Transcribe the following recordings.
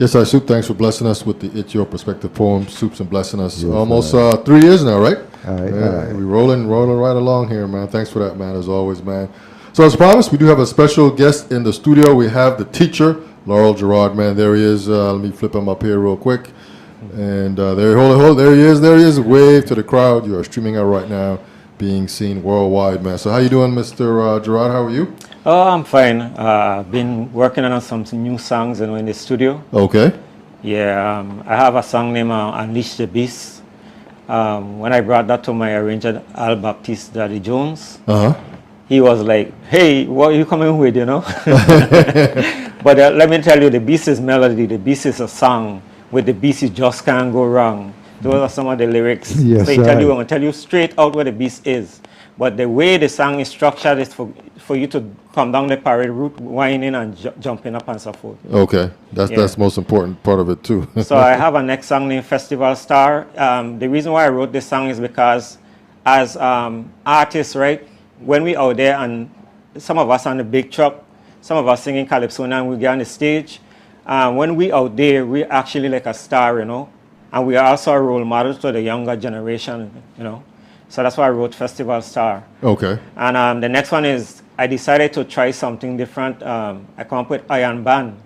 Yes, I Soup. Thanks for blessing us with the It's Your Perspective poem. Soup's been blessing us Yes, almost 3 years now, right? We rolling right along here, man. Thanks for that, man, as always, man. So as promised, we do have a special guest in the studio. We have the teacher, Lariel Gerald, man. There he is. Let me flip him up here real quick. And there he is. Wave to the crowd. You are streaming out right now, being seen worldwide, man. So how you doing, Mr. Gerard? How are you? Oh, I'm fine. Been working on some new songs, in the studio. Okay. Yeah, I have a song named Unleash the Beast. When I brought that to my arranger, Al Baptiste Daddy Jones, he was like, hey, what are you coming with, But let me tell you, the Beast is melody, the Beast is a song. With the Beast, you just can't go wrong. Those are some of the lyrics. Yes, so I'm going to tell you straight out what the Beast is. But the way the song is structured is for you to come down the parade route, whining and jumping up and so forth. Okay, that's the most important part of it too. So I have a next song named Festival Star. The reason why I wrote this song is because as artists, right, when we out there and some of us on the big truck, some of us singing Calypso and we get on the stage, when we out there, we're actually like a star, and we are also a role model to the younger generation, So that's why I wrote Festival Star. Okay. And the next one is I decided to try something different. I come up with Iron Band,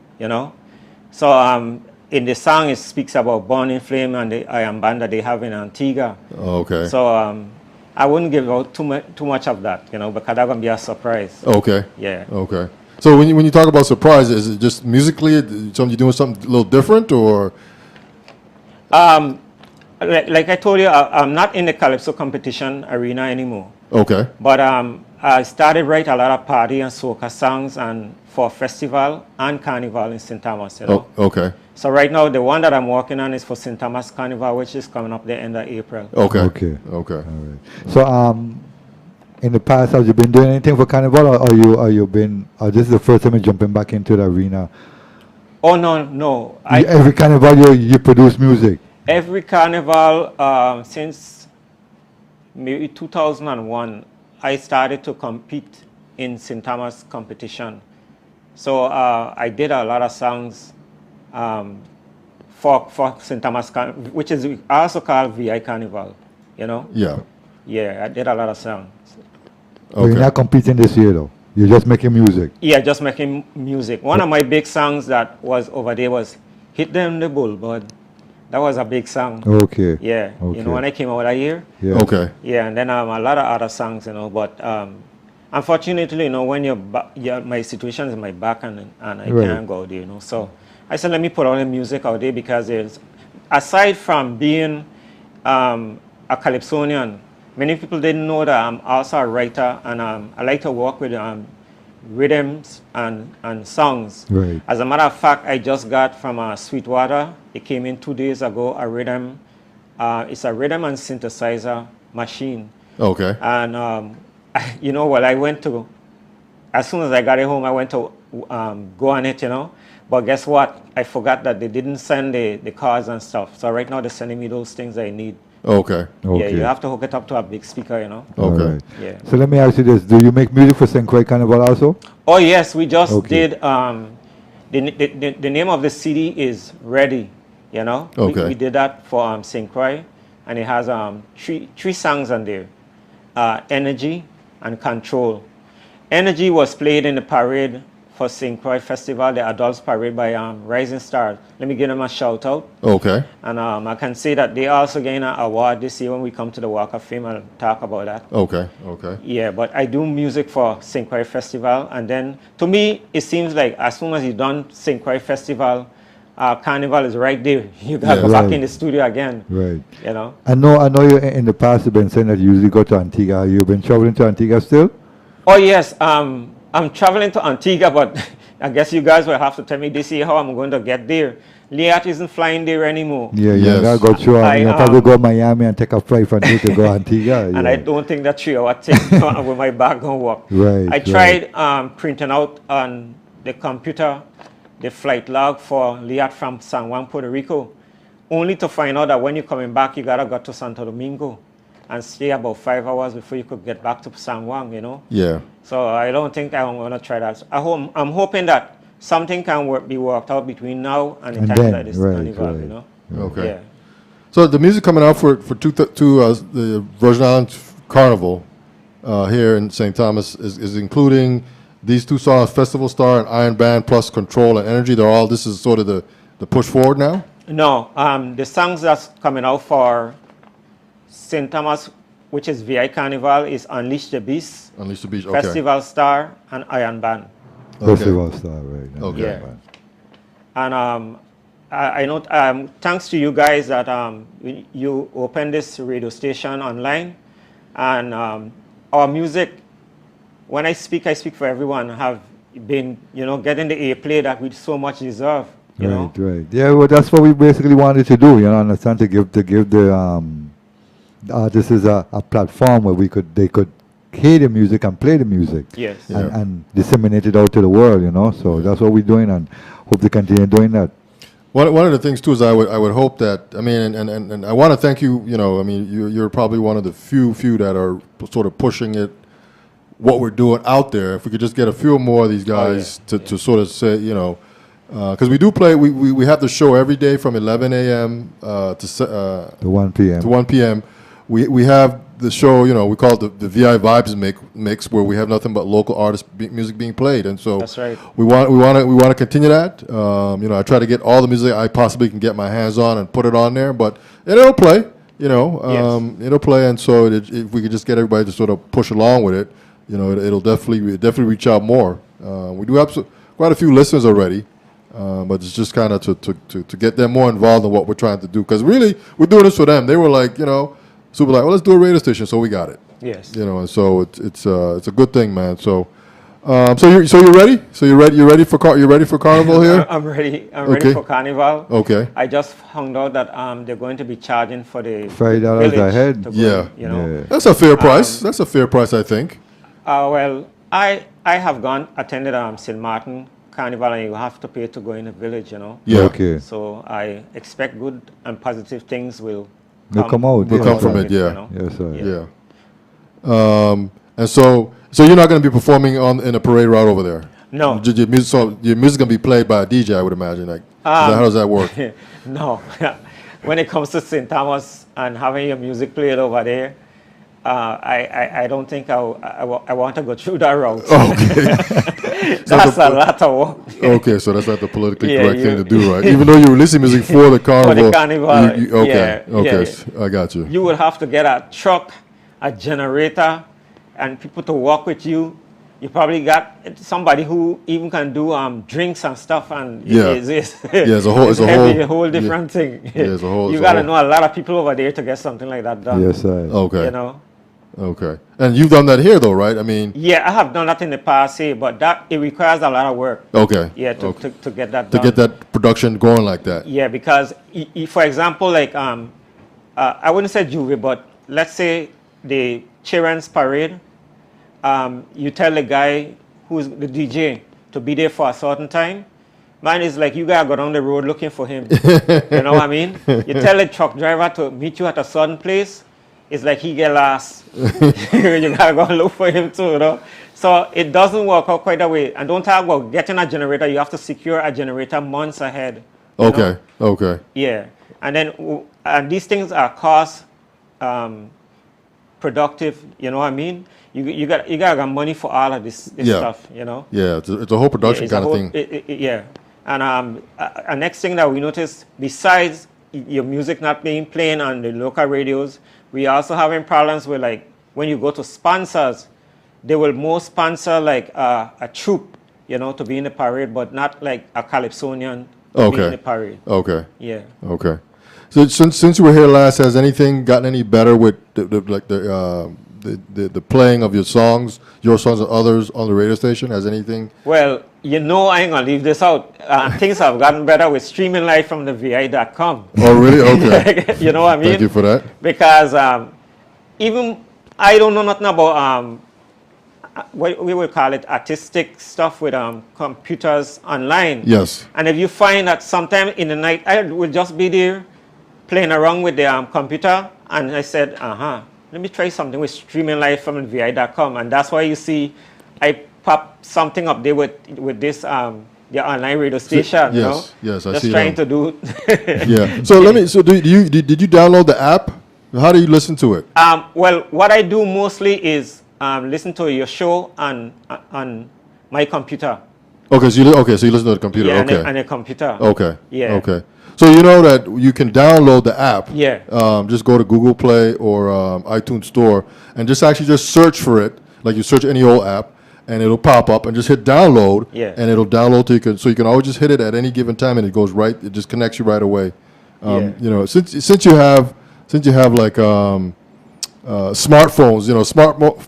So in the song, it speaks about Burning Flame and the Iron Band that they have in Antigua. Okay. So I wouldn't give out too much of that, because that's going to be a surprise. Okay. Yeah. Okay. So when you talk about surprise, is it just musically, you're doing something a little different, or? Like I told you, I'm not in the Calypso competition arena anymore. Okay. But I started write a lot of party and soca songs and for festival and carnival in St. Thomas. Oh, okay. So right now, the one that I'm working on is for St. Thomas Carnival, which is coming up the end of April. Okay. Okay. Okay. All right. So in the past, have you been doing anything for Carnival, or this is the first time you're jumping back into the arena? Oh no. Every Carnival you produce music. Every carnival since maybe 2001, I started to compete in St. Thomas competition. So I did a lot of songs for St. Thomas, which is also called VI Carnival, Yeah. Yeah, I did a lot of songs. But you're not competing this year, though. You're just making music. Yeah, just making music. One of my big songs that was over there was Hit Them the Bull, Bud. That was a big song. Okay. Yeah. Okay. When I came out that year. Yeah. Okay. Yeah, and then a lot of other songs, but unfortunately, when my situation is my back and I can't go there, So I said, let me put all the music out there because aside from being a Calypsonian, many people didn't know that I'm also a writer and I like to work with rhythms and songs. Right. As a matter of fact, I just got from Sweetwater. It came in 2 days ago, a rhythm. It's a rhythm and synthesizer machine. Okay. And I went to, as soon as I got it home, I went to go on it, But guess what? I forgot that they didn't send the cards and stuff. So right now they're sending me those things I need. Okay. Yeah, you have to hook it up to a big speaker, Okay. Right. Yeah. So let me ask you this: do you make music for St. Croix Carnival also? Oh yes, we just did. The name of the CD is Ready. Okay. We did that for St. Croix, and it has three songs on there: Energy and Control. Energy was played in the parade for St. Croix Festival, the adults parade by Rising Stars. Let me give them a shout out. Okay. And I can say that they also gained an award this year when we come to the Walk of Fame. I'll talk about that. Okay. Okay. Yeah, but I do music for St. Croix Festival. And then to me, it seems like as soon as you've done St. Croix Festival, Carnival is right there. You got to go back in the studio again. Right. I know you in the past you've been saying that you usually go to Antigua. You've been traveling to Antigua still? Oh, yes. I'm traveling to Antigua, but I guess you guys will have to tell me this year how I'm going to get there. Liat isn't flying there anymore. Yeah, Yes. gotta go through. You'll probably go Miami and take a flight from there to go Antigua. And I don't think that 3 hour thing with my back going to work. Right. I tried printing out on the computer the flight log for Liat from San Juan, Puerto Rico, only to find out that when you're coming back, you got to go to Santo Domingo and stay about 5 hours before you could get back to San Juan, Yeah. So I don't think I'm going to try that. I'm hoping that something can be worked out between now and the And time then, that this right, carnival, right. you know. Okay. Yeah. So the music coming out for the Virgin Islands Carnival here in St. Thomas is including these two songs, Festival Star and Iron Band, plus Control and Energy. This is sort of the push forward now? No, the songs that's coming out for St. Thomas, which is VI Carnival, is Unleash the Beast, Unleash the Beach, okay. Festival Star, and Iron Band. Festival Star, right. Okay. Yeah. And I know, thanks to you guys that you opened this radio station online, and our music, when I speak for everyone, have been, getting the airplay that we so much deserve, you know? Right. Yeah, well, that's what we basically wanted to do, understand, to give the artists a platform where they could hear the music and play the music. Yes. Yeah. And disseminate it out to the world, So that's what we're doing, and hope to continue doing that. One of the things too is I would hope that, I mean, and I want to thank you. I mean, you're probably one of the few that are sort of pushing it, what we're doing out there. If we could just get a few more of these guys to sort of say, because we do play. We have the show every day from 11 a.m. To 1 p.m. To 1 p.m. We have the show, we call it the VI Vibes mix, where we have nothing but local artist music being played, and so That's right. we want to continue that. I try to get all the music I possibly can get my hands on and put it on there, but it'll play, it'll play, and so if we could just get everybody to sort of push along with it, it'll definitely reach out more. We do have quite a few listeners already. But it's just kind of to get them more involved in what we're trying to do, because really we're doing this for them. They were like, super like, well, let's do a radio station, so we got it. Yes. And so it's a good thing, man. So you're ready? So you're ready for Carnival here? I'm ready. I'm ready for Carnival. Okay. I just found out that they're going to be charging for the $5 village a head. to go, Yeah. Yeah. That's a fair price. That's a fair price, I think. Well, I have attended St. Martin Carnival, and you have to pay to go in the village, Yeah. Okay. So I expect good and positive things will They'll come out. Will yeah. come from it, yeah. Yes, sir. Yeah. And so you're not going to be performing in a parade route over there? No. Your music going to be played by a DJ, I would imagine. Like, how does that work? No. When it comes to St. Thomas and having your music played over there, I don't think I want to go through that route. Okay. That's a lot of work. Okay, so that's not the politically Yeah, correct thing to you- do, right? Even though you're releasing music for the carnival. For the carnival, okay, yeah, okay, yeah. I got you. You will have to get a truck, a generator, and people to walk with you. You probably got somebody who even can do drinks and stuff, and Yeah. it's it's a whole different thing. it's a whole- You it's a got to whole- know a lot of people over there to get something like that done. Yes, sir. Okay, You know. okay. And you've done that here, though, right? I mean, Yeah, I have done that in the past, but it requires a lot of work. okay. Yeah, to get that To done. get that production going like that. Yeah, because for example, like I wouldn't say juvie, but let's say the children's parade. You tell the guy who's the DJ to be there for a certain time. Mine is like you gotta go down the road looking for him. You know what I mean? You tell the truck driver to meet you at a certain place. It's like he get lost. You gotta go and look for him too, So it doesn't work out quite that way. And don't talk about getting a generator. You have to secure a generator months ahead. you know? Okay, okay. Yeah, and then and these things are cost productive. You know what I mean? You got get money for all of this Yeah. stuff. You know. Yeah, it's a whole production It's a kind whole- of thing. Yeah, and next thing that we noticed, besides your music not being playing on the local radios, we also having problems with, like, when you go to sponsors, they will more sponsor like a troupe, to be in the parade, but not like a Calypsonian to be in the parade. Okay. Yeah. Okay. So since you were here last, has anything gotten any better with the playing of your songs and others on the radio station? Has anything? Well, I ain't gonna leave this out. Things have gotten better with streaming live from the VI.com. Oh, really? Okay. You know what I mean? Thank you for that. Because even I don't know nothing about what we would call it artistic stuff with computers online. Yes. And if you find that sometime in the night I will just be there playing around with the computer, and I said, let me try something with streaming live from VI.com, and that's why you see I pop something up there with this the online radio station. You know? Yes, yes, I Just see trying them. to do. Yeah. So did you download the app? How do you listen to it? Well, what I do mostly is listen to your show on my computer. Okay, so you listen to the computer. Yeah, Okay. on a computer. Okay. Yeah. Okay. So you know that you can download the app. Yeah. Just go to Google Play or iTunes Store and just search for it, like you search any old app, and it'll pop up, and just hit download. Yeah. And it'll download so you can always just hit it at any given time, and it goes right. It just connects you right away. Yeah. You know, since you have like smartphones, you know,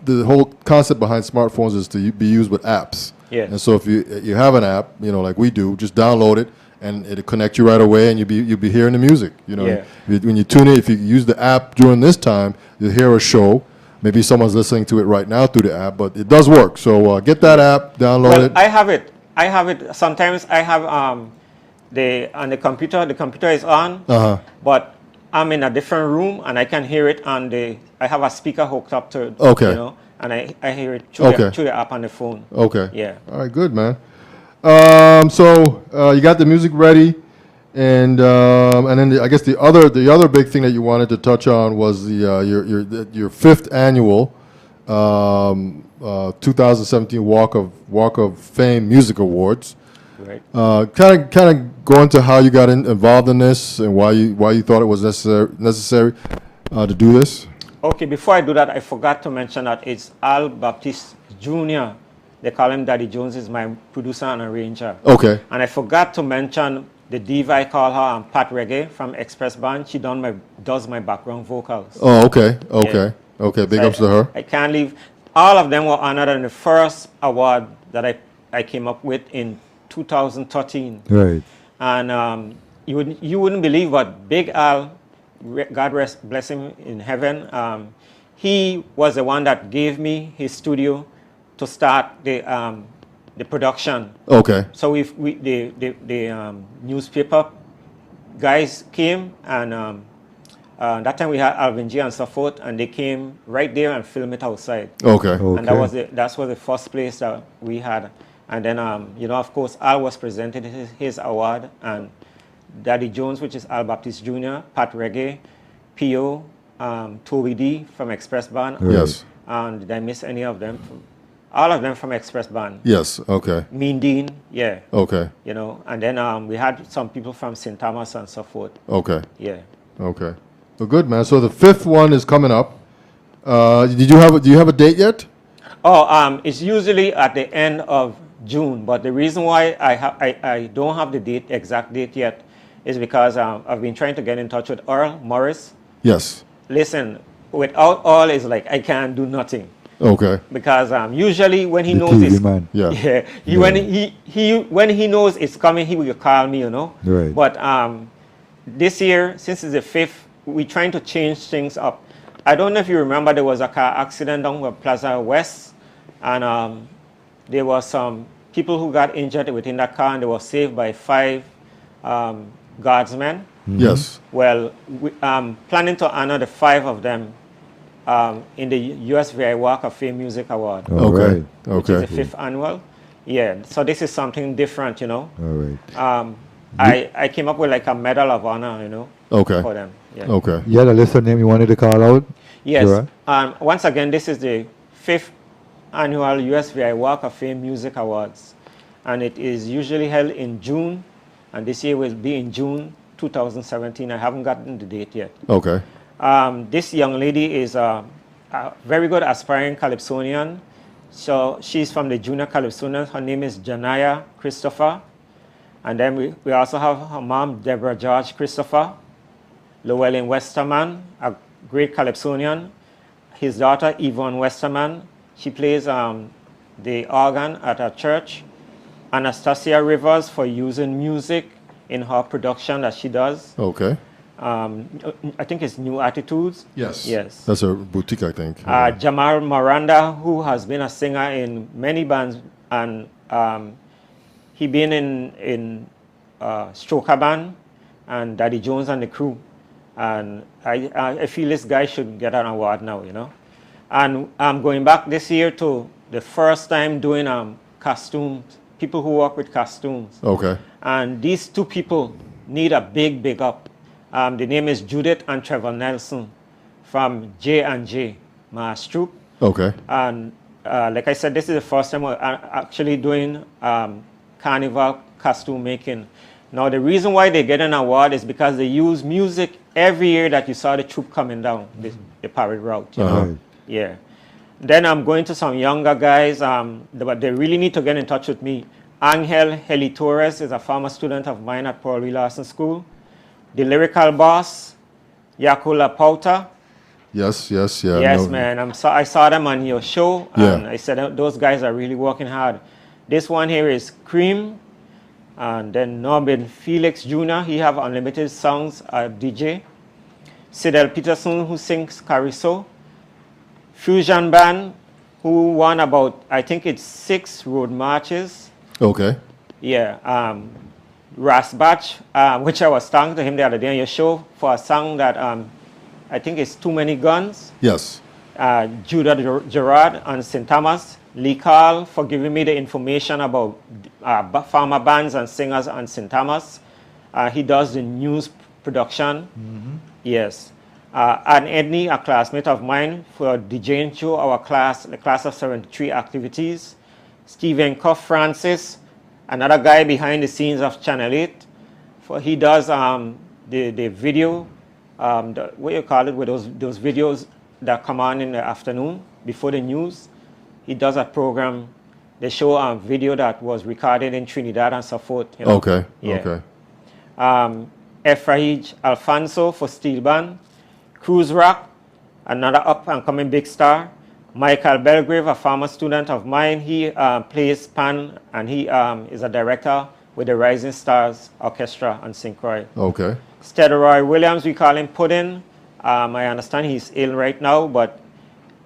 the whole concept behind smartphones is to be used with apps. Yeah. And so if you have an app, you know, like we do, just download it, and it'll connect you right away, and you'll be hearing the music. You know, Yeah. when you tune in, if you use the app during this time, you'll hear a show. Maybe someone's listening to it right now through the app, but it does work. So get that app, download Well, it. I have it. Sometimes I have on the computer. The computer is on, but I'm in a different room and I can hear it on I have a speaker hooked up to it. Okay. You know, and I hear it through the app on the phone. Okay. Yeah. All right. Good, man. So you got the music ready, and then I guess the other big thing that you wanted to touch on was your fifth annual 2017 Walk of Fame Music Awards. Right. Kind of go into how you got involved in this and why you thought it was necessary to do this. Okay. Before I do that, I forgot to mention that it's Al Baptiste Jr. They call him Daddy Jones. Is my producer and arranger. Okay. And I forgot to mention the diva I call her, Pat Reggae from Express Band. She does my background vocals. Oh, okay. Okay. Okay. Big So ups to her. I can't leave. All of them were honored in the first award that I came up with in 2013. Right. And you wouldn't believe what Big Al, God bless him in heaven, he was the one that gave me his studio to start the production. Okay. So the newspaper guys came, and that time we had Alvin G and so forth, and they came right there and filmed it outside. Okay. And that was the first place that we had. And then of course Al was presented his award, and Daddy Jones, which is Al Baptiste Jr., Pat Reggae, P.O., Toby D from Express Band. Yes. And did I miss any of them? All of them from Express Band. Yes. Okay. Mean Dean, yeah. Okay. You know, and then we had some people from St. Thomas and so forth. Okay. Yeah. Okay. Well, good, man. So the fifth one is coming up. Do you have a date yet? Oh, it's usually at the end of June, but the reason why I don't have the exact date yet is because I've been trying to get in touch with Earl Morris. Yes. Listen, without Earl, it's like I can't do nothing. Okay. Because usually when he The knows TV it's man. Yeah. when he knows it's coming, he will call me, you know. Right. But this year, since it's the 5th, we're trying to change things up. I don't know if you remember, there was a car accident down at Plaza West, and there were some people who got injured within that car, and they were saved by 5 guardsmen. Yes. Well, I'm planning to honor the 5 of them in the USVI Walk of Fame Music Award, All Okay. right. which Okay. is the 5th annual. Yeah, so this is something different, you know. All right. I came up with like a medal of honor, you know, Okay. for them. Yeah. Okay. You had a list of names you wanted to call out? Yes. Sure. Once again, this is the 5th annual USVI Walk of Fame Music Awards, and it is usually held in June, and this year will be in June 2017. I haven't gotten the date yet. Okay. This young lady is a very good aspiring Calypsonian. So she's from the Junior Calypsonians. Her name is Janaya Christopher. And then we also have her mom, Deborah George Christopher. Llewellyn Westerman, a great Calypsonian. His daughter, Yvonne Westerman. She plays the organ at her church. Anastasia Rivers for using music in her production that she does. Okay. I think it's New Attitudes. Yes. Yes. That's a boutique, I think. Jamal Miranda, who has been a singer in many bands, and he been in Stroker Band and Daddy Jones and the Crew. And I feel this guy should get an award now, you know. And I'm going back this year to the first time doing costumes people who work with costumes. Okay. And these two people need a big up. The name is Judith and Trevor Nelson from J&J Mass Troop. Okay. And like I said, this is the first time we're actually doing carnival costume making. Now, the reason why they get an award is because they use music every year that you saw the troop coming down the parade route. You know? Right. Yeah. Then I'm going to some younger guys, but they really need to get in touch with me. Angel Heli Torres is a former student of mine at Paul Lee Larson School. The lyrical boss, Yakula Pauta. Yes. Yeah. Yes, man. I saw them on your show, and I said those guys are really working hard. This one here is Cream, and then Norbin Felix Jr. He have unlimited songs, DJ. Sidel Peterson, who sings Calypso. Fusion Band, who won about, I think it's 6 road marches. Okay. Yeah. Rasbach, which I was talking to him the other day on your show for a song that I think it's Too Many Guns. Yes. Judah Gerard and St. Thomas. Lee Carl for giving me the information about farmer bands and singers on St. Thomas. He does the news production. Mm-hmm. Yes. And Edney, a classmate of mine, for DJing show our class, the class of 73 activities. Stephen Cuff Francis, another guy behind the scenes of Channel 8. He does the video, what you call it, with those videos that come on in the afternoon before the news. He does a program. They show a video that was recorded in Trinidad and so forth. You know? Okay. Yeah. Okay. Efraij Alfonso for Steel Band. Cruz Rock, another up-and-coming big star. Michael Belgrave, a former student of mine, he plays pan, and he is a director with the Rising Stars Orchestra and St. Croix. Okay. Steaderoy Williams, we call him Puddin. I understand he's ill right now, but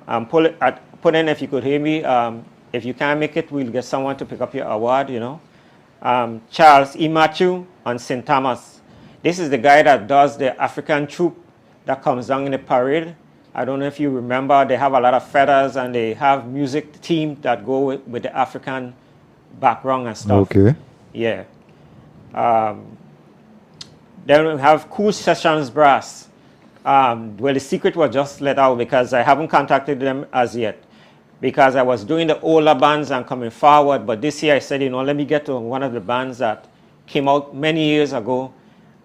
Puddin, if you could hear me, if you can't make it, we'll get someone to pick up your award, you know. Charles E. Matthew on St. Thomas. This is the guy that does the African troupe that comes down in the parade. I don't know if you remember, they have a lot of feathers and they have music team that go with the African background and stuff. Okay. Yeah. Then we have Cool Sessions Brass. Well, the secret was just let out because I haven't contacted them as yet, because I was doing the older bands and coming forward. But this year I said, let me get to one of the bands that came out many years ago,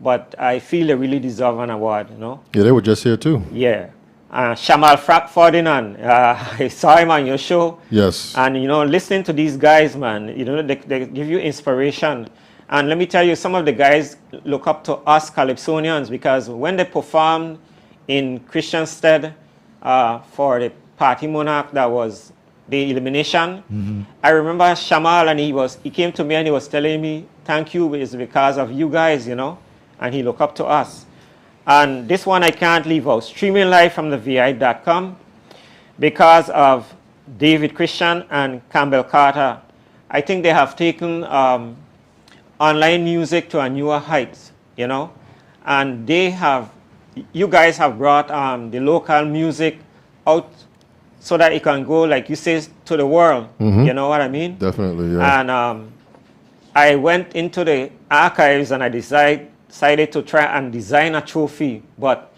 but I feel they really deserve an award, Yeah, they were just here too. Yeah. Shamal Ferdinand, I saw him on your show. Yes. And, listening to these guys, man, they give you inspiration. And let me tell you, some of the guys look up to us Calypsonians, because when they performed in Christiansted for the Party Monarch, that was the elimination, I remember Shamal, and he came to me and he was telling me, thank you, it's because of you guys, and he looked up to us. And this one I can't leave out, streaming live from the VI.com, because of David Christian and Campbell Carter. I think they have taken online music to a newer heights, and you guys have brought the local music out so that it can go, like you say, to the world. You know what I mean? Definitely, yeah. And I went into the archives and I decided to try and design a trophy. But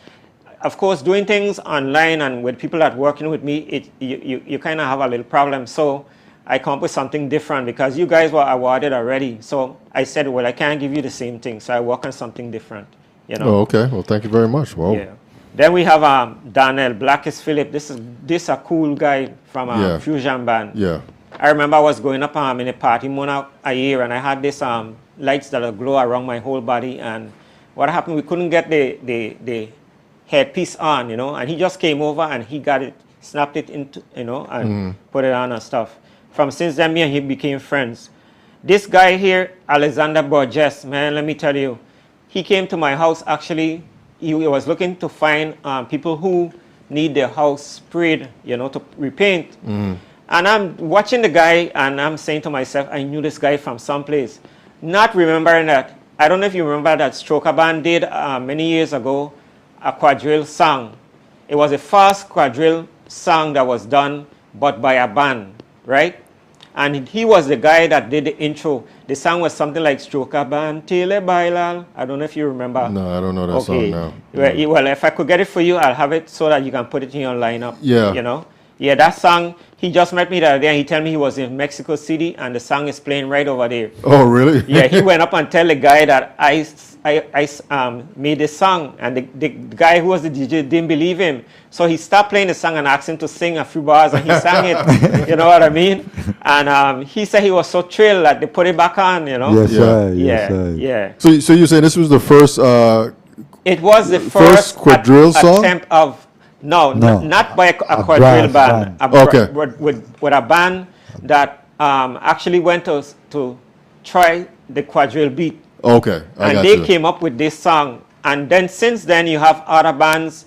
of course, doing things online and with people that working with me, you kind of have a little problem. So I come up with something different because you guys were awarded already. So I said, well, I can't give you the same thing. So I work on something different, Oh, okay. Well, thank you very much. Well, yeah. Then we have Daniel Blackis Phillip. This is a cool guy from Fusion Band. Yeah. I remember I was going up in a Party Monarch a year, and I had this lights that glow around my whole body. And what happened, we couldn't get the headpiece on, and he just came over and he got it, snapped it into, and put it on and stuff. Since then, me and he became friends. This guy here, Alexander Borges, man, let me tell you, he came to my house actually. He was looking to find people who need their house sprayed, to repaint. And I'm watching the guy and I'm saying to myself, I knew this guy from someplace. Not remembering that, I don't know if you remember that Stroker Band did many years ago, a quadrille song. It was a fast quadrille song that was done, but by a band, right? And he was the guy that did the intro. The song was something like Stroka Ban Tele Bailal. I don't know if you remember. No, I don't know that song now. Well, if I could get it for you, I'll have it so that you can put it in your lineup. Yeah. You know? Yeah, that song, he just met me the other day and he told me he was in Mexico City and the song is playing right over there. Oh, really? Yeah, he went up and tell the guy that I made this song, and the guy who was the DJ didn't believe him. So he stopped playing the song and asked him to sing a few bars, and he sang it. You know what I mean? And he said he was so thrilled that they put it back on, you know? Yes, Yeah. sir. Yeah, Yes, sir. yeah. So you're saying this was the first It was the First first quadrille song? attempt of, no. Not by a brass quadrille band. band. Okay. With a band that actually went to try the quadrille beat. Okay, I And got they you. came up with this song. And then since then, you have other bands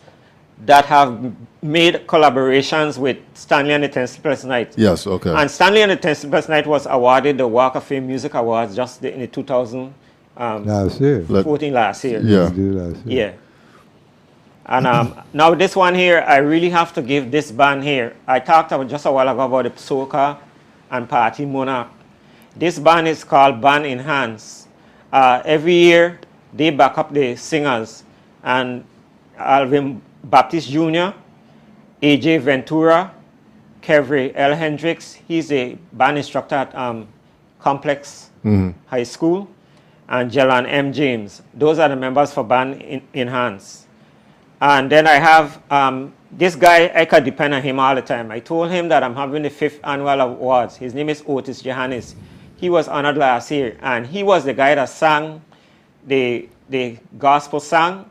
that have made collaborations with Stanley and the Ten Sleepless Nights. Yes, okay. And Stanley and the Ten Sleepless Nights was awarded the Walk of Fame Music Awards just in the 2014 Last year. last year. Yeah. We did last year. Yeah. And now this one here, I really have to give this band here. I talked about just a while ago about the Soca and Party Monarch. This band is called Band Enhance. Every year, they back up the singers. And Alvin Baptist Jr., AJ Ventura, Kevry L. Hendricks, he's a band instructor at Complex High School, and Jelan M. James. Those are the members for Band Enhance. And then I have this guy, I could depend on him all the time. I told him that I'm having the 5th annual awards. His name is Otis Johannes. He was honored last year, and he was the guy that sang the gospel song,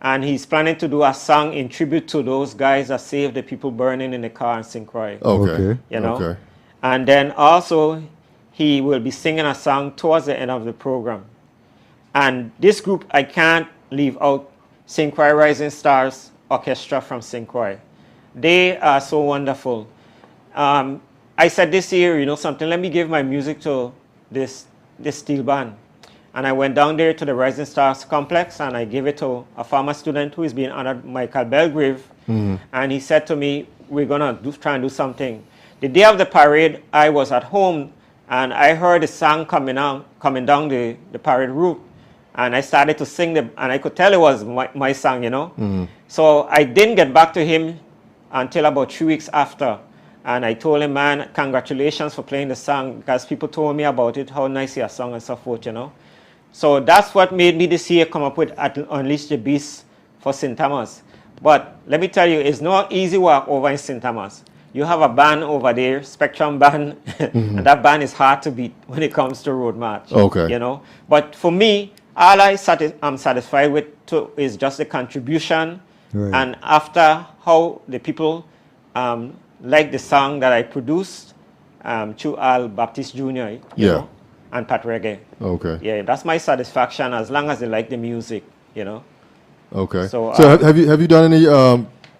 and he's planning to do a song in tribute to those guys that saved the people burning in the car in St. Croix. Okay. Okay. You know? Okay. And then also, he will be singing a song towards the end of the program. And this group, I can't leave out St. Croix Rising Stars Orchestra from St. Croix. They are so wonderful. I said this year, you know something, let me give my music to this steel band. And I went down there to the Rising Stars complex and I gave it to a former student who is being honored, Michael Belgrave. And he said to me, we're gonna try and do something. The day of the parade, I was at home and I heard the song coming down the parade route. And I started to sing and I could tell it was my song, you know. So I didn't get back to him until about 3 weeks after. And I told him, man, congratulations for playing the song, because people told me about it, how nice your song and so forth, you know. So that's what made me this year come up with Unleash the Beast for St. Thomas. But let me tell you, it's not easy work over in St. Thomas. You have a band over there, Spectrum Band, and that band is hard to beat when it comes to road march. Okay. You know, but for me, all I'm satisfied with is just the contribution, Right. and after how the people like the song that I produced to Al Baptist Jr. You Yeah. know, and Pat Reggae. Okay. Yeah, that's my satisfaction as long as they like the music, you know. Okay. So, So have you done any?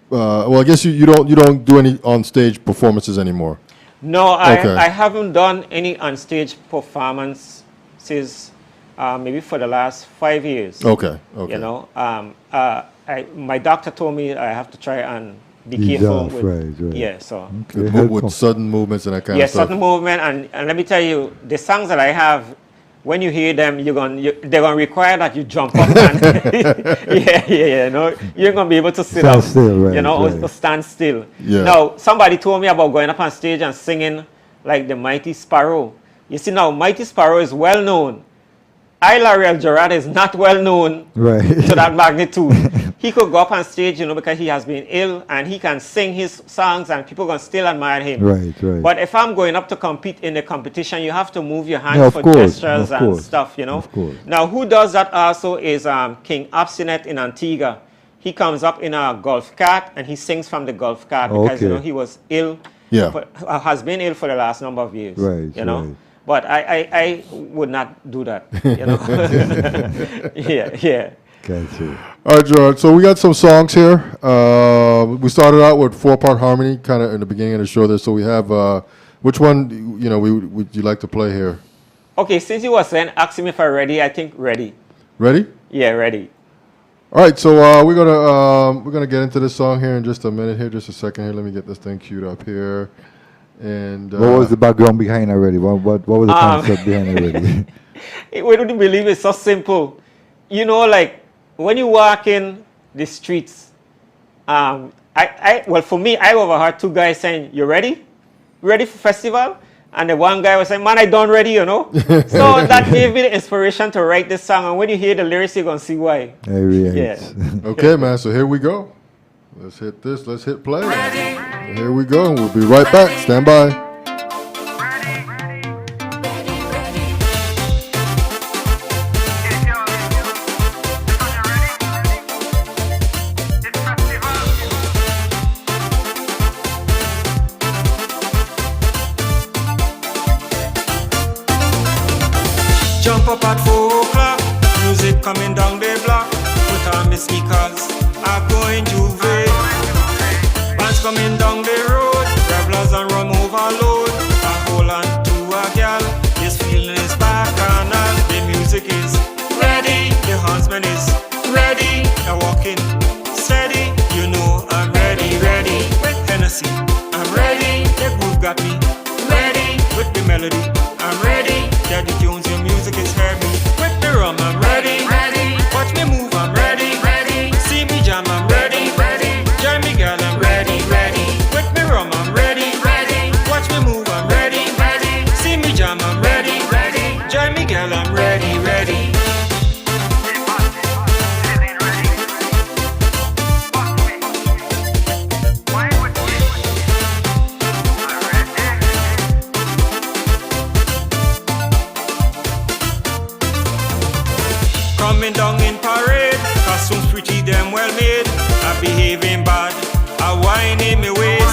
Well, I guess you don't do any on stage performances anymore. No, Okay. I haven't done any on-stage performances maybe for the last 5 years. Okay. Okay. You know, my doctor told me I have to try and be Ease careful off, with, right. yeah, so. Okay, With helpful. sudden movements and that kind Yeah, of stuff. sudden movement, and let me tell you, the songs that I have, when you hear them, they're gonna require that you jump up and yeah, no, you're gonna be able to sit Stand up, still, right, you know, right. or stand still. Yeah. Now, somebody told me about going up on stage and singing like the Mighty Sparrow. You see, now Mighty Sparrow is well known. Lariel Gerald is not well known Right. to that magnitude. He could go up on stage, you know, because he has been ill, and he can sing his songs, and people can still admire him. Right, right. But if I'm going up to compete in the competition, you have to move your hands Yeah, of for course, gestures of and course, stuff, you know. of course. Now, who does that also is King Obstinate in Antigua. He comes up in a golf cart and he sings from the golf cart because you Okay. know he was ill. Yeah. Has been ill for the last number of years. Right, You know. right. But I would not do that. You know. yeah. Got you. All right, Gerard. So we got some songs here. We started out with 4-part harmony, kind of in the beginning of the show there. So we have which one? You know, would you like to play here? Okay, since you were saying, asking me if I'm ready, I think ready. Ready? Yeah, ready. All right. So we're gonna get into this song here in just a minute. Here, just a second here. Let me get this thing queued up here. And What was the background behind already? What was the concept behind already? We wouldn't believe it's so simple. You know, like when you walk in the streets, well, for me, I overheard two guys saying, "You ready? Ready for festival?" And the one guy was saying, "Man, I done ready, you know." So that gave me the inspiration to write this song. And when you hear the lyrics, you're gonna see why. Yeah. Okay, man. So here we go. Let's hit this. Let's hit play. Here we go. We'll be right back. Stand by. Jump up at 4 o'clock, music coming down the block. Put on my sneakers, I'm going Juve. Bands coming down the road, revelers and rum overload. I hold on to a gal, this feeling is bacchanal. The music is ready, the huntsman is ready. I'm walking steady, you know I'm ready, ready. With Hennessy, I'm ready, the groove got me ready. With the melody, I'm ready. Daddy Jones, your music is heavy. With the rum, I'm ready. Ready. Watch me move, I'm ready. Ready. See me jam, I'm ready. Ready. Join me, girl, I'm ready. Ready. With me rum, I'm ready. Ready. Watch me move, I'm ready. Ready. See me jam, I'm ready. Ready. Join me, girl, I'm ready. Ready. Coming down in parade, costumes pretty damn well made. I behaving bad, I whining me waist.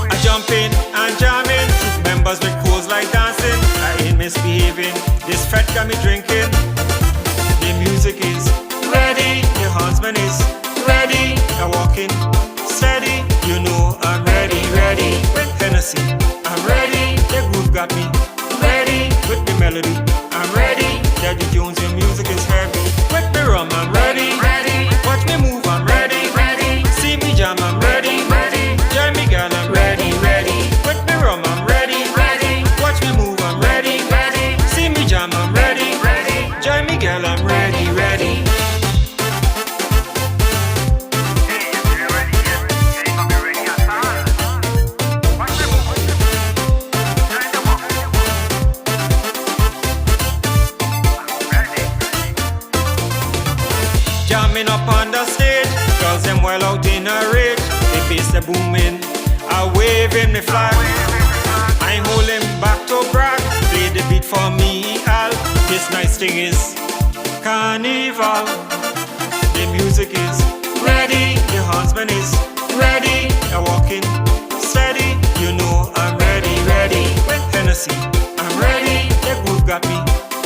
I jumping and jamming, troop members with clothes like dancing. I ain't misbehaving, this fat got me drinking. The music is ready, the huntsman is ready. I'm walking steady, you know I'm ready, ready. With Hennessy, I'm ready, the groove got me ready. With the melody, I'm ready. Daddy Jones, your music is heavy. With the rum, I'm ready. Ready. Watch me move, I'm ready. Ready. See me jam, I'm ready. Ready. Join me, girl, I'm ready. Ready. With the rum, I'm ready. Ready. Watch me move, I'm ready. Ready. See me jam, I'm ready. Ready. Join me, girl, I'm ready. Ready. Jamming up on the stage, girls them well out in a rage. The bass they booming, I waving me flag. I'm holding back to brag, play the beat for me, Al. This nice thing is carnival. The music is ready, the huntsman is ready. I'm walking steady, you know I'm ready, ready. With Hennessy, I'm ready, the groove got me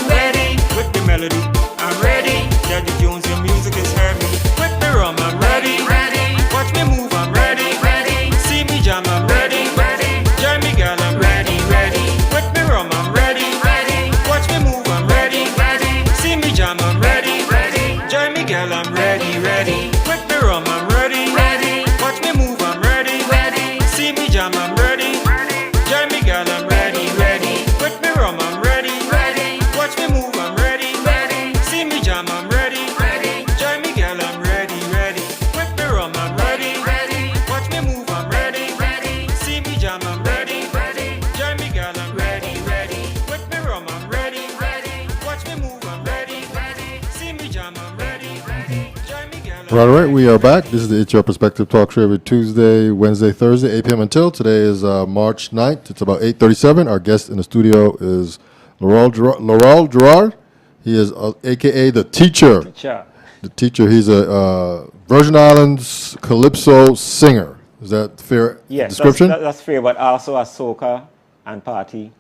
ready. With the melody, I'm ready. Daddy Jones, your music is heavy. With the rum, I'm ready. Ready. Watch me move, I'm ready. Ready. See me jam, I'm ready. Ready. Join me, girl, I'm ready. Ready. With the rum, I'm ready. Ready. Watch me move, I'm ready. Ready. See me jam, I'm ready. Ready. Join me, girl, I'm ready. Ready. With the rum, I'm ready. Ready. Watch me move, I'm ready. Ready. See me jam, I'm ready. Ready. Join me, girl, I'm ready. Ready. With the rum, I'm ready. Ready. Watch me move, I'm ready. Ready. See me jam, I'm ready. Ready. Join me, girl, I'm ready. Ready. With the rum, I'm ready. Ready. Watch me move, I'm ready. Ready. See me jam, I'm ready. Ready. Join me, girl, I'm ready. Ready. With the rum, I'm ready. Ready. Watch me move, I'm ready. Ready. See me jam, I'm ready. Ready. Join me, girl, I'm All right, we are back. This is the It's Your Perspective Talk Show every Tuesday, Wednesday, Thursday, 8 p.m. until. Today is March 9th. It's about 8:37. Our guest in the studio is Lariel Gerald. He is a.k.a. the teacher. Sure. The teacher. He's a Virgin Islands Calypso singer. Is that fair Yes, description? that's fair, but also a soca and party.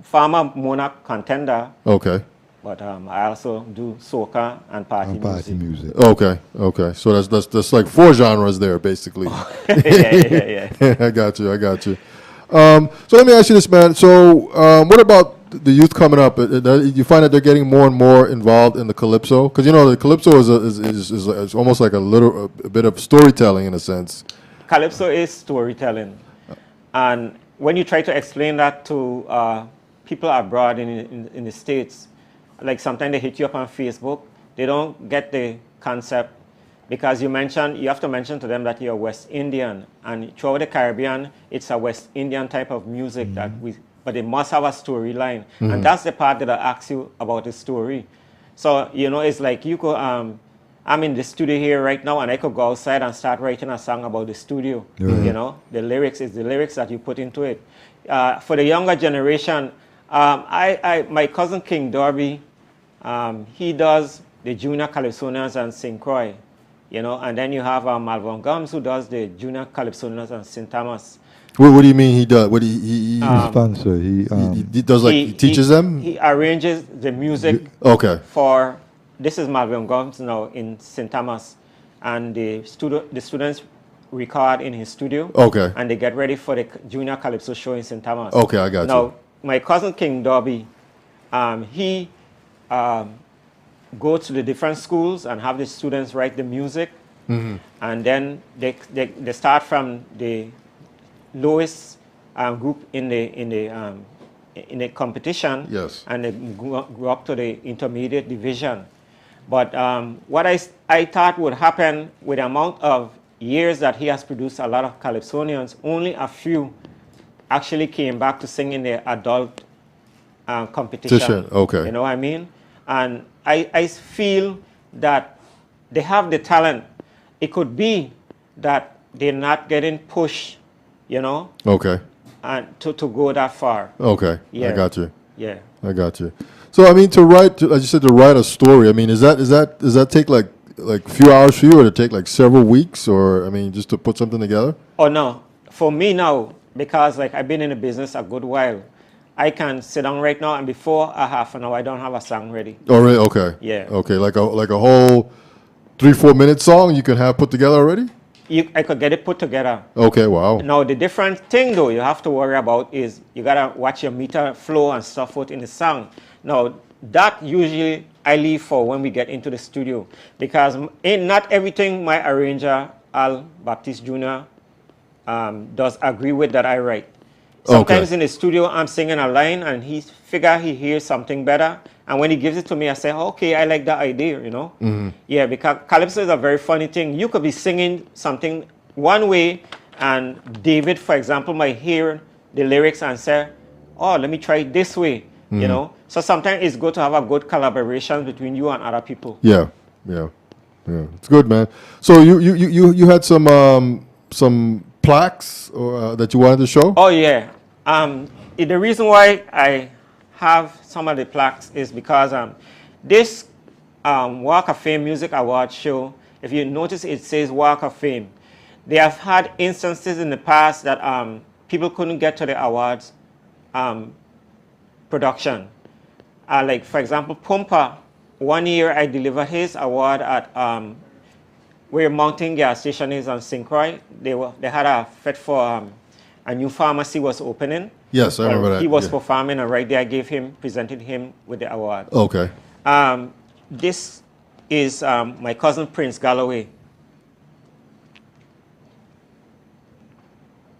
Former Monarch contender, Okay. but I also do soca and party Party music. music. Okay. So that's like 4 genres there, basically. yeah. I got you. So let me ask you this, man. So what about the youth coming up? You find that they're getting more and more involved in the calypso, because you know the calypso is almost like a bit of storytelling in a sense. Calypso is storytelling. And when you try to explain that to people abroad in the States, like sometimes they hit you up on Facebook, they don't get the concept because you have to mention to them that you're West Indian. And throughout the Caribbean, it's a West Indian type of music but they must have a storyline. And that's the part that I ask you about the story. So, it's like you could, I'm in the studio here right now and I could go outside and start writing a song about the studio. The lyrics is the lyrics that you put into it. For the younger generation, my cousin King Darby, he does the Junior Calypsonians and St. Croix, and then you have Malvern Gums who does the Junior Calypsonians and St. Thomas. What do you mean he does? What he sponsor. He does he teaches them? He arranges the music. Okay. For this is Malvern Gums now in St. Thomas, and the students record in his studio. Okay. And they get ready for the Junior Calypso show in St. Thomas. Okay, I got you. Now, my cousin King Darby, he go to the different schools and have the students write the music, and then they start from the lowest group in the competition, Yes, and they go up to the intermediate division. But what I thought would happen with the amount of years that he has produced a lot of Calypsonians, only a few actually came back to sing in the adult competition. Okay. You know what I mean? And I feel that they have the talent. It could be that they're not getting pushed, Okay. and to go that far. Okay. Yeah. I got you. Yeah. I got you. So I mean, as you said, to write a story. I mean, does that take like a few hours for you, or to take like several weeks, or I mean, just to put something together? Oh no, for me now, because like I've been in the business a good while, I can sit down right now and before a half an hour I don't have a song ready. Oh really? Okay. Yeah. Okay, like a whole 3-4 minute song you can have put together already? I could get it put together. Okay, wow. Now the different thing though you have to worry about is you gotta watch your meter flow and stuff out in the song. Now that usually I leave for when we get into the studio, because not everything my arranger Al Baptiste Jr. Does agree with that I write. Sometimes in the studio I'm singing a line and he hears something better, and when he gives it to me I say, okay, I like that idea, Yeah, because Calypso is a very funny thing. You could be singing something one way and David, for example, might hear the lyrics and say, oh, let me try it this way, So sometimes it's good to have a good collaboration between you and other people. Yeah. It's good, man. So you had some plaques that you wanted to show? Oh yeah. The reason why I have some of the plaques is because this Walk of Fame Music Award show, if you notice it says Walk of Fame. They have had instances in the past that people couldn't get to the awards production. Like for example, Pumpa, one year I delivered his award at where Mountain Gas Station is on St. Croix. They had a fete for a new pharmacy was opening. Yes, I remember that. He was performing, and right there I presented him with the award. Okay. This is my cousin Prince Galloway.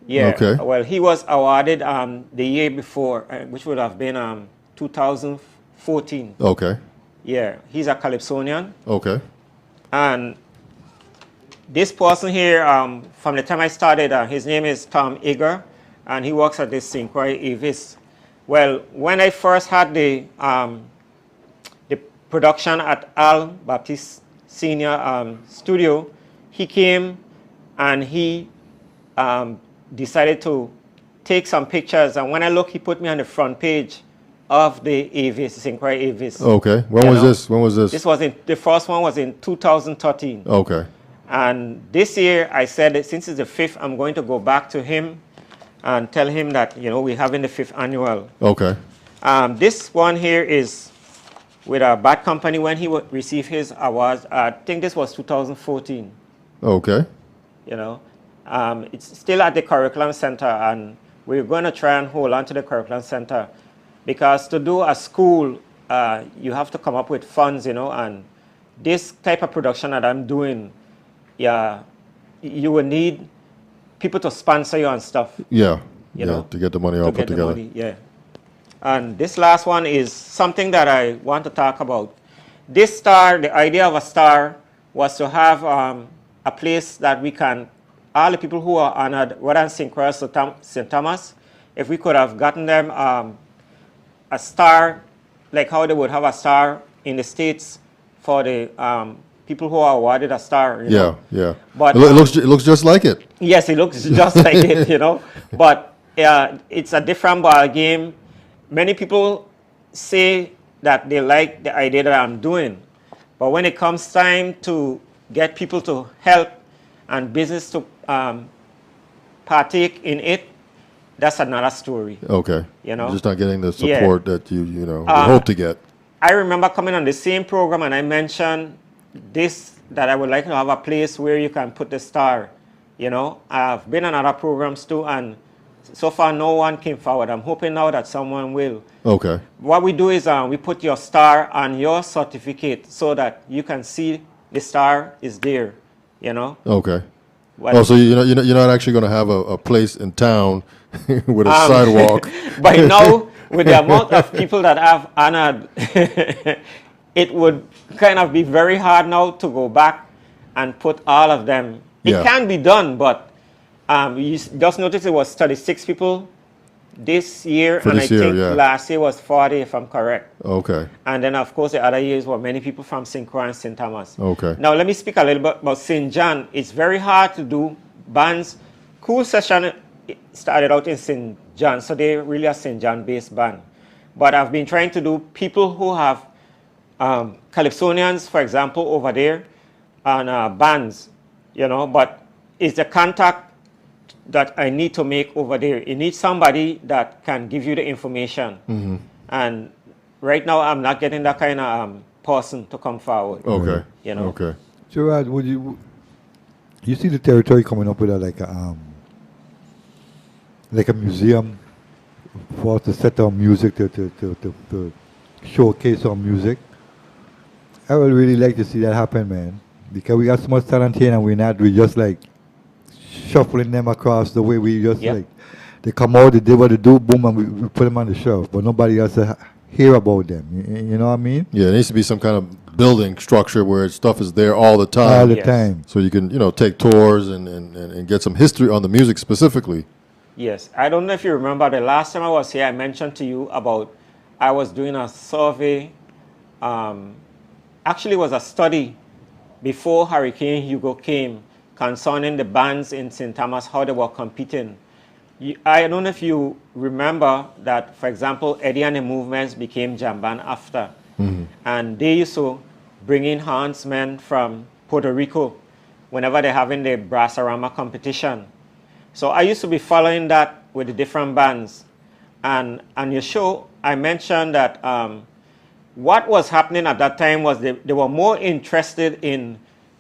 Yeah. Okay. Well, he was awarded the year before, which would have been 2014. Okay. Yeah, he's a Calypsonian. Okay. And this person here, from the time I started, his name is Tom Eager, and he works at this St. Croix Avis. Well, when I first had the production at Al Baptiste Senior studio, he came and he decided to take some pictures. And when I look, he put me on the front page of the Avis, St. Croix Avis. Okay. When was this? The first one was in 2013. Okay. And this year, I said that since it's the 5th, I'm going to go back to him and tell him that, we're having the 5th annual. Okay. This one here is with a bad company when he received his awards. I think this was 2014. Okay. It's still at the Curriculum Center, and we're going to try and hold on to the Curriculum Center, because to do a school, you have to come up with funds, and this type of production that I'm doing, yeah, you will need people to sponsor you and stuff. Yeah. you know, to get the money all to put get the together. money, yeah. And this last one is something that I want to talk about. This star, the idea of a star was to have a place that we can, all the people who are honored, whether in St. Croix or St. Thomas, if we could have gotten them a star, like how they would have a star in the States for the people who are awarded a star. You know? Yeah. But it looks just like it. yes, it looks just like it, you know. But it's a different ball game. Many people say that they like the idea that I'm doing, but when it comes time to get people to help and business to partake in it, that's another story. Okay. You know? You're just not getting the Yeah. support that you hope to get. I remember coming on the same program and I mentioned this, that I would like to have a place where you can put the star. You know, I've been on other programs too, and so far no one came forward. I'm hoping now that someone will. Okay. What we do is we put your star on your certificate so that you can see the star is there, you know. Okay. Well, So you're not actually going to have a place in town with a sidewalk. By now, with the amount of people that have honored, it would kind of be very hard now to go back and put all of them. It Yeah. can be done, but you just notice it was 36 people this year, For and this I year, think yeah. last year was 40, if I'm correct. Okay. And then, of course, the other years were many people from St. Croix and St. Thomas. Okay. Now, let me speak a little bit about St. John. It's very hard to do bands. Cool Session started out in St. John, so they're really a St. John-based band. But I've been trying to do people who have Calypsonians, for example, over there, and bands, you know, but it's the contact that I need to make over there. You need somebody that can give you the information. Mm-hmm. And right now, I'm not getting that kind of person to come forward. Okay. You know. Okay. Gerald, would you see the territory coming up with like a museum for us to set our music to showcase our music? I would really like to see that happen, man, because we got so much talent here and we just like shuffling them across the way we just Yep. like they come out, they did what they do, boom, and we put them on the shelf, but nobody else hear about them. You know what I mean? Yeah, there needs to be some kind of building structure where stuff is there all the time. All the Yes. time. So you can, take tours and get some history on the music specifically. Yes. I don't know if you remember the last time I was here, I mentioned to you about I was doing a survey. Actually, it was a study before Hurricane Hugo came concerning the bands in St. Thomas, how they were competing. I don't know if you remember that, for example, Eddie and the Movements became jam band after. Mm-hmm. And they used to bring in huntsmen from Puerto Rico whenever they're having the Brassarama competition. So I used to be following that with the different bands. And on your show, I mentioned that what was happening at that time was they were more interested in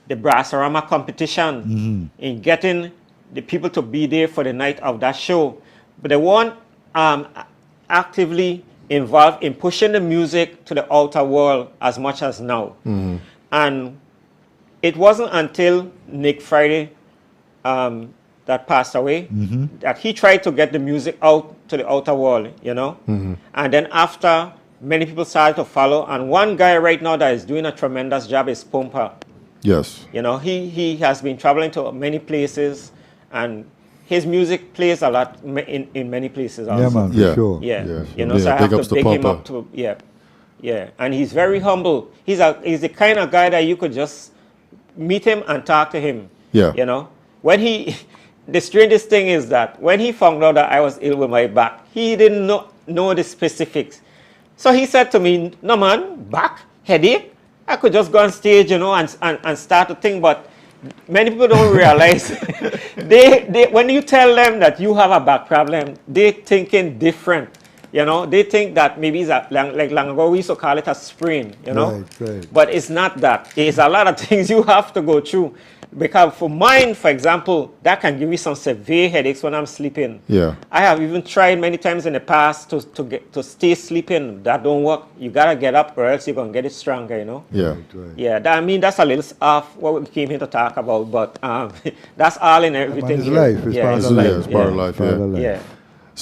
the Brassarama competition, in getting the people to be there for the night of that show. But they weren't actively involved in pushing the music to the outer world as much as now. And it wasn't until Nick Friday that passed away that he tried to get the music out to the outer world, you know. And then after, many people started to follow. And one guy right now that is doing a tremendous job is Pompa. Yes. You know, he has been traveling to many places, and his music plays a lot in many places also. Yeah, man, for Yeah. sure. Yeah, Yes. you know, Yeah, so I big have ups to to big him Pompa. up to, yeah. And he's very humble. He's the kind of guy that you could just meet him and talk to him. Yeah. You know, the strangest thing is that when he found out that I was ill with my back, he didn't know the specifics. So he said to me, "No man, back, headache. I could just go on stage, you know, and start to think." But many people don't realize they when you tell them that you have a back problem, they're thinking different. You know, they think that maybe it's like long ago we used to call it a sprain, you know. Right. But it's not that. It's a lot of things you have to go through. Because for mine, for example, that can give me some severe headaches when I'm sleeping. Yeah. I have even tried many times in the past to stay sleeping. That don't work. You gotta get up, or else you're gonna get it stronger. You know. Yeah. Right. Yeah. That's a little off what we came here to talk about, but that's all in everything. It's here. life. It's part of it's the life. Yeah, it's part of life. Part of Yeah. life. Yeah.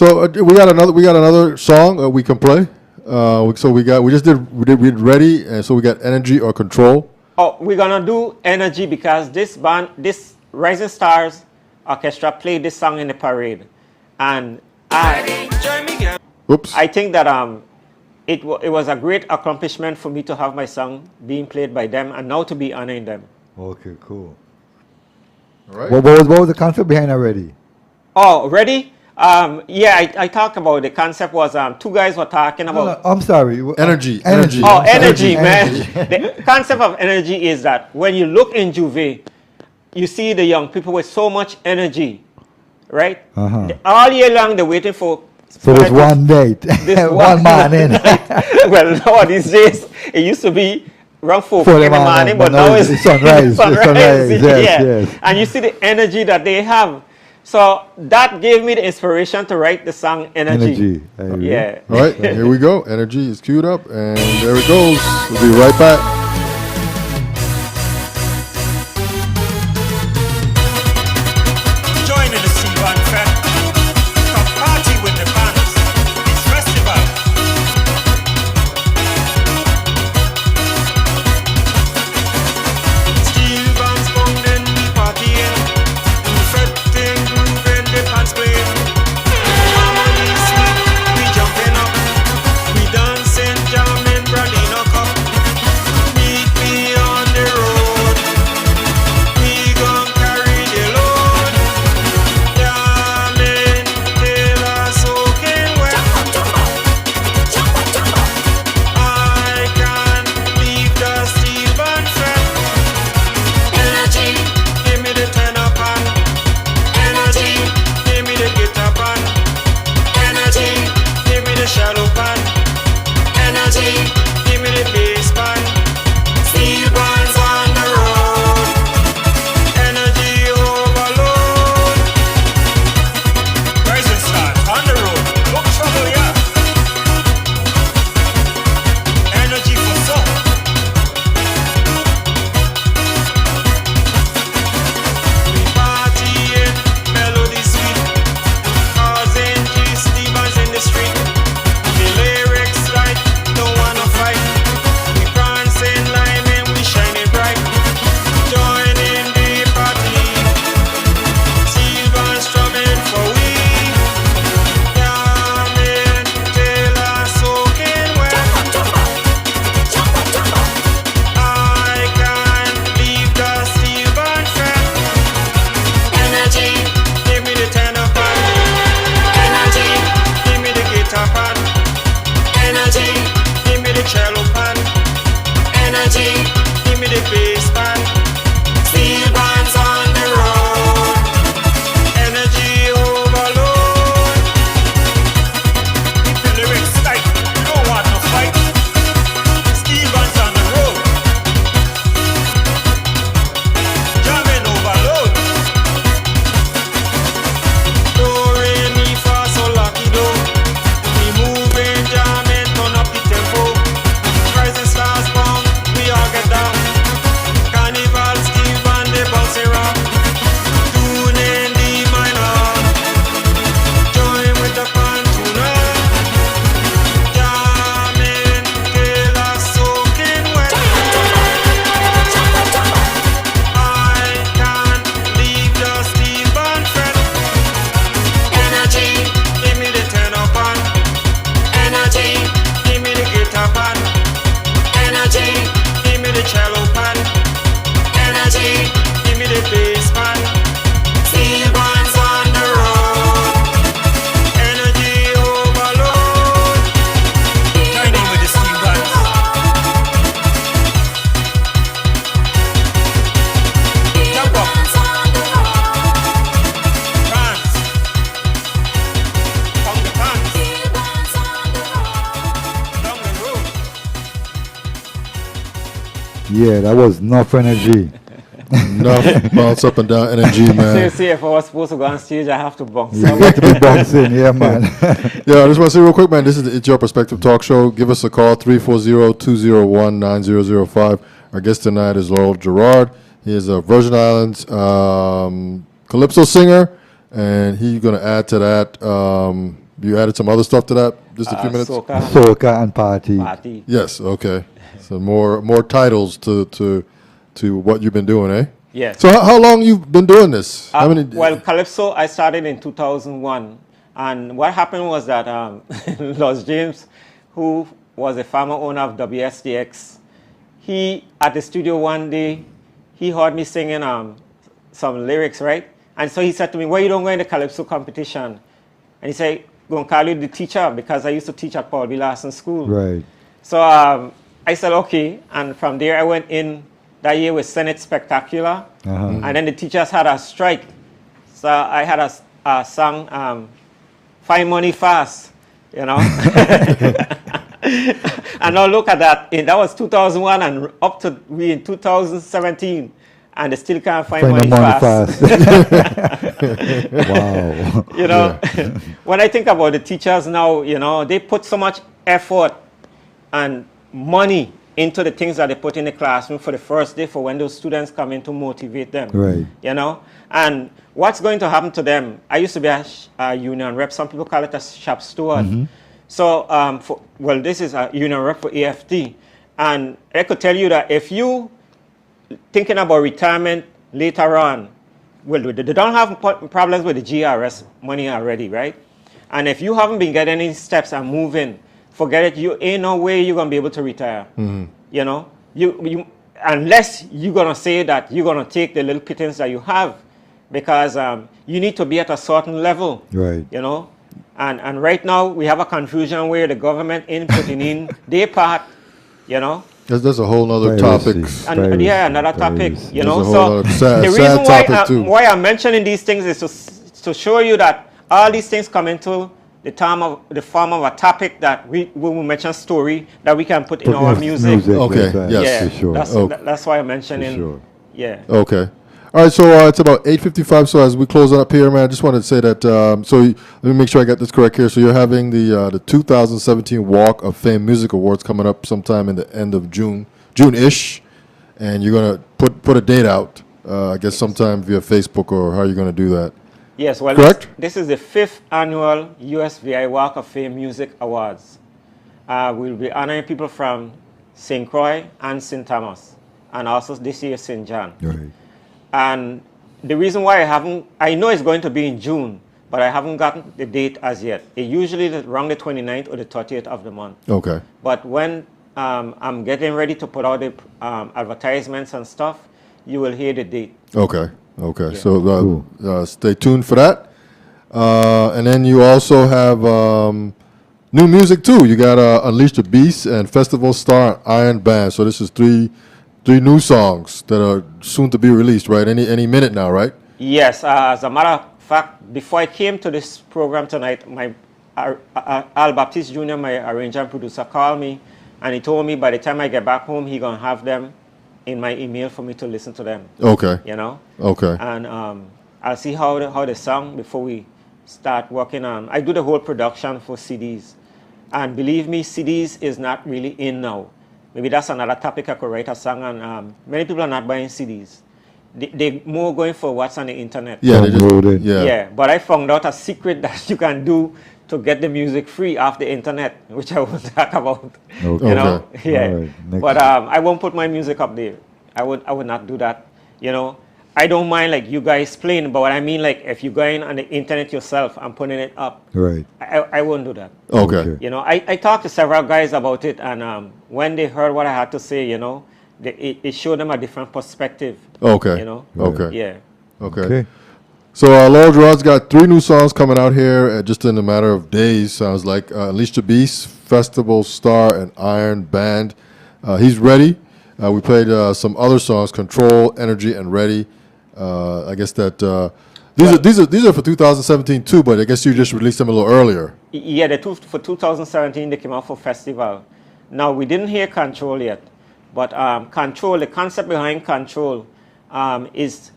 So we got another song we can play. We did ready, and so we got energy or control. Oh, we're gonna do energy because this Rising Stars Orchestra played this song in the parade, and Oops. I think that it was a great accomplishment for me to have my song being played by them and now to be honoring them. Okay, cool. All right. What was the concept behind already? Oh, ready? I talked about the concept was two guys were talking about. I'm sorry. Energy. Oh, energy, man. The concept of energy is that when you look in Juve, you see the young people with so much energy, right? All year long, they're waiting for. So there's one date, one man in. Well, nowadays days, it used to be around 4 in the morning, but now it's sunrise. Sunrise. Yes. And you see the energy that they have. So that gave me the inspiration to write the song Energy. Yeah. All right, here we go. Energy is queued up, and there it goes. We'll be right back. Join in the Sivan Fest. Come party with the bands. It's festival. Steel bands pounding, partying, fretting, grooving, the pants playing. Harmony sweet, we jumping up, we dancing, jamming, brandy knock up. Meet me on the road, we gon' carry the load. Jamming till I'm soaking wet. I can't leave the steel band fret. Energy, give me the tenor pan. Energy, give me the guitar pan. Energy, give me the shallow pan. Energy, give me the bass pan. Steel bands on the road. Energy overload. Rising Stars on the road. Look trouble, yeah. Energy for soul. We partying, melody sweet, causing peace, demons in the street. The lyrics right, don't wanna fight. We prancing, liming, we shining bright. Join in the party. Steel bands strumming for we. Jamming till I'm soaking wet. I can't leave the steel band fret. Energy, give me the tenor pan. Energy, give me the guitar pan. Energy, give me the cello pan. Energy, give me the bass pan. Steel bands on the road. Energy overload. Keep the lyrics tight. Don't want no fight. Steel bands on the road. Jamming overload. Do, re, mi, fa, sol, la, ti, do. We moving, jamming, turn up the tempo. Rising Stars bomb, we all get down. Carnival, steel band, they bouncing round. Tune in the minor. Join with the pantuna. Jamming till I'm soaking wet. I can't leave the steel band fret. Energy, give me the tenor pan. Energy, give me the guitar pan. Energy, give me the cello pan. Energy, give me the bass pan. Steel bands on the road. Energy overload. Join in with the steel bands. Jump up. Pants. On the pants. Down the road. Yeah, that was enough energy. Enough bounce up and down energy, man. Seriously, if I was supposed to go on stage, I have to bounce. You got to be bouncing, yeah, man. Yeah, I just want to say real quick, man, this is the It's Your Perspective talk show. Give us a call, 340-201-9005. Our guest tonight is Laurel Gerard. He is a Virgin Islands Calypso singer, and he's going to add to that you added some other stuff to that. Just a few minutes. Soca and party. Party. Yes. Okay. So more titles to what you've been doing, eh? Yes. So how long you've been doing this? How many? Well, Calypso, I started in 2001. And what happened was that Los James, who was a former owner of WSTX, he, at the studio one day, he heard me singing some lyrics, right? And so he said to me, why you don't go in the Calypso competition? And he said, going to call you the teacher, because I used to teach at Paul B. Larson School. Right. So I said, okay. And from there, I went in that year with Senate Spectacular. And then the teachers had a strike. So I had a song, Find Money Fast, you know. And now look at that. That was 2001 and up to we in 2017. And they still can't find money fast. Wow. You know, when I think about the teachers now, you know, they put so much effort and money into the things that they put in the classroom for the first day for when those students come in to motivate them. Right. You know, and what's going to happen to them? I used to be a union rep. Some people call it a shop steward. So, well, this is a union rep for AFT. And I could tell you that if you thinking about retirement later on, well, they don't have problems with the GRS money already, right? And if you haven't been getting any steps and moving, forget it. You ain't no way you're gonna be able to retire. You know, you unless you're gonna say that you're gonna take the little pittance that you have, because you need to be at a certain level. Right. You know, and right now we have a confusion where the government ain't putting in their part. You know. That's a whole other topic. And yeah, another topic, you know. So the reason why I'm mentioning these things is to show you that all these things come into the form of a topic that we will mention story that we can put in our music. Okay, yes, yeah, for sure. That's why I'm mentioning. Sure. Yeah. Okay. All right, so it's about 8:55. So as we close up here, man, I just wanted to say that. Let me make sure I got this correct here. So you're having the 2017 Walk of Fame Music Awards coming up sometime in the end of June-ish, and you're gonna put a date out. I guess sometime via Facebook, or how are you gonna do that? Yes. Well, correct. This is the 5th annual USVI Walk of Fame Music Awards. We'll be honoring people from St. Croix and St. Thomas, and also this year St. John. Right. And the reason why I know it's going to be in June, but I haven't gotten the date as yet. It usually is around the 29th or the 30th of the month. Okay. But when I'm getting ready to put out the advertisements and stuff, you will hear the date. Okay. Okay. Yeah. So stay tuned for that. And then you also have new music too. You got Unleash the Beast and Festival Star and Iron Band. So this is three new songs that are soon to be released, right? Any minute now, right? Yes. As a matter of fact, before I came to this program tonight, my Al Baptiste Jr., my arranger and producer, called me, and he told me by the time I get back home, he's going to have them in my email for me to listen to them. Okay. You know? Okay. And I'll see how they song before we start working on. I do the whole production for CDs. And believe me, CDs is not really in now. Maybe that's another topic I could write a song on. Many people are not buying CDs. They're more going for what's on the internet. Yeah, Yeah, but I found out a secret that you can do to get the music free off the internet, which I will talk about. Okay. You know, yeah. Right. But I won't put my music up there. I would not do that. You know, I don't mind like you guys playing, but what I mean like if you're going on the internet yourself and putting it up, right? I won't do that. Okay. You know, I talked to several guys about it, and when they heard what I had to say, you know, it showed them a different perspective. Okay. You know. Okay. Yeah. Okay. So Lariel Gerard's got 3 new songs coming out here just in a matter of days. Sounds like Unleash the Beast, Festival Star, and Iron Band. He's ready. We played some other songs, Control, Energy, and Ready. I guess that these are for 2017 too, but I guess you just released them a little earlier. Yeah, the two for 2017 they came out for festival. Now we didn't hear Control yet, but Control, the concept behind Control, is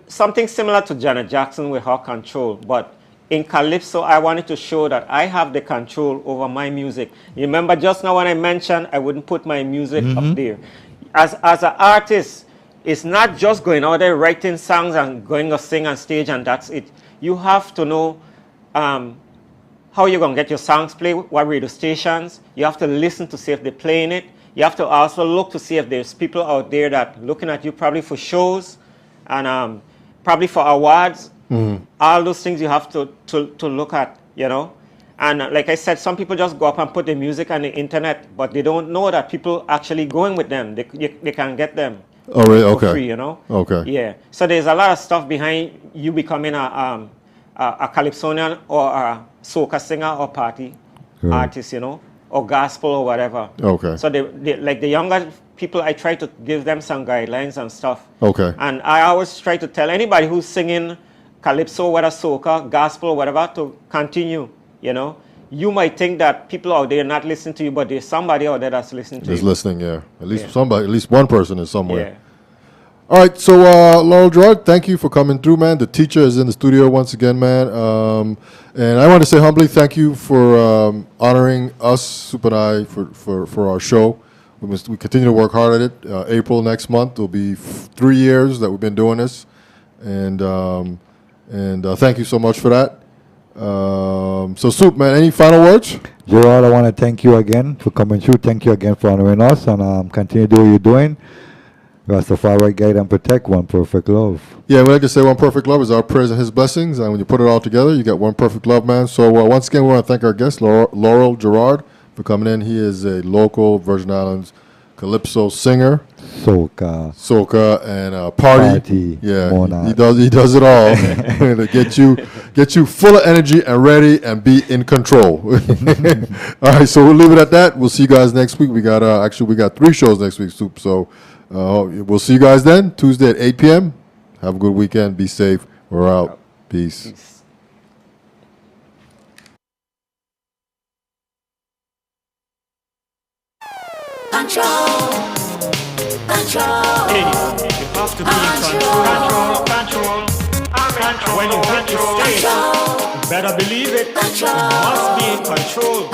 something similar to Janet Jackson with her Control, but in Calypso, I wanted to show that I have the control over my music. You remember just now when I mentioned I wouldn't put my music up there. As an artist, it's not just going out there writing songs and going to sing on stage and that's it. You have to know how you gonna get your songs played, what radio stations. You have to listen to see if they're playing it. You have to also look to see if there's people out there that looking at you probably for shows and probably for awards. All those things you have to look at, you know. And like I said, some people just go up and put the music on the internet, but they don't know that people actually going with them. They can get them Oh, really? Okay. for free, you know. Okay. Yeah. So there's a lot of stuff behind you becoming a calypsonian or a soca singer or party artist, you know, or gospel or whatever. Okay. So they like the younger people, I try to give them some guidelines and stuff. Okay. And I always try to tell anybody who's singing calypso, whether soca, gospel, whatever, to continue. You know, you might think that people out there not listening to you, but there's somebody out there that's listening to Just you. listening, yeah. At least somebody, at least one person is somewhere. Yeah. All right, so Laurel Gerard, thank you for coming through, man. The teacher is in the studio once again, man. And I want to say humbly thank you for honoring us, Soup and I, for our show. We continue to work hard at it. April next month will be 3 years that we've been doing this, and thank you so much for that. So, Soup, man, any final words? Gerald, I want to thank you again for coming through. Thank you again for honoring us, and continue to do what you're doing. Rastafari, guide and protect, one perfect love. Yeah, we like to say one perfect love is our prayers and his blessings, and when you put it all together, you get one perfect love, man. So once again, we want to thank our guest, Laurel Gerard, for coming in. He is a local Virgin Islands Calypso singer, soca, and party. Yeah, he does it all to get you full of energy and ready and be in control. All right, so we'll leave it at that. We'll see you guys next week. We got 3 shows next week, Soup. So we'll see you guys then, Tuesday at 8 p.m. Have a good weekend. Be safe. We're out. Peace. Control. Hey, you have to be in control. When you hit the stage, you better believe it. You must be in control.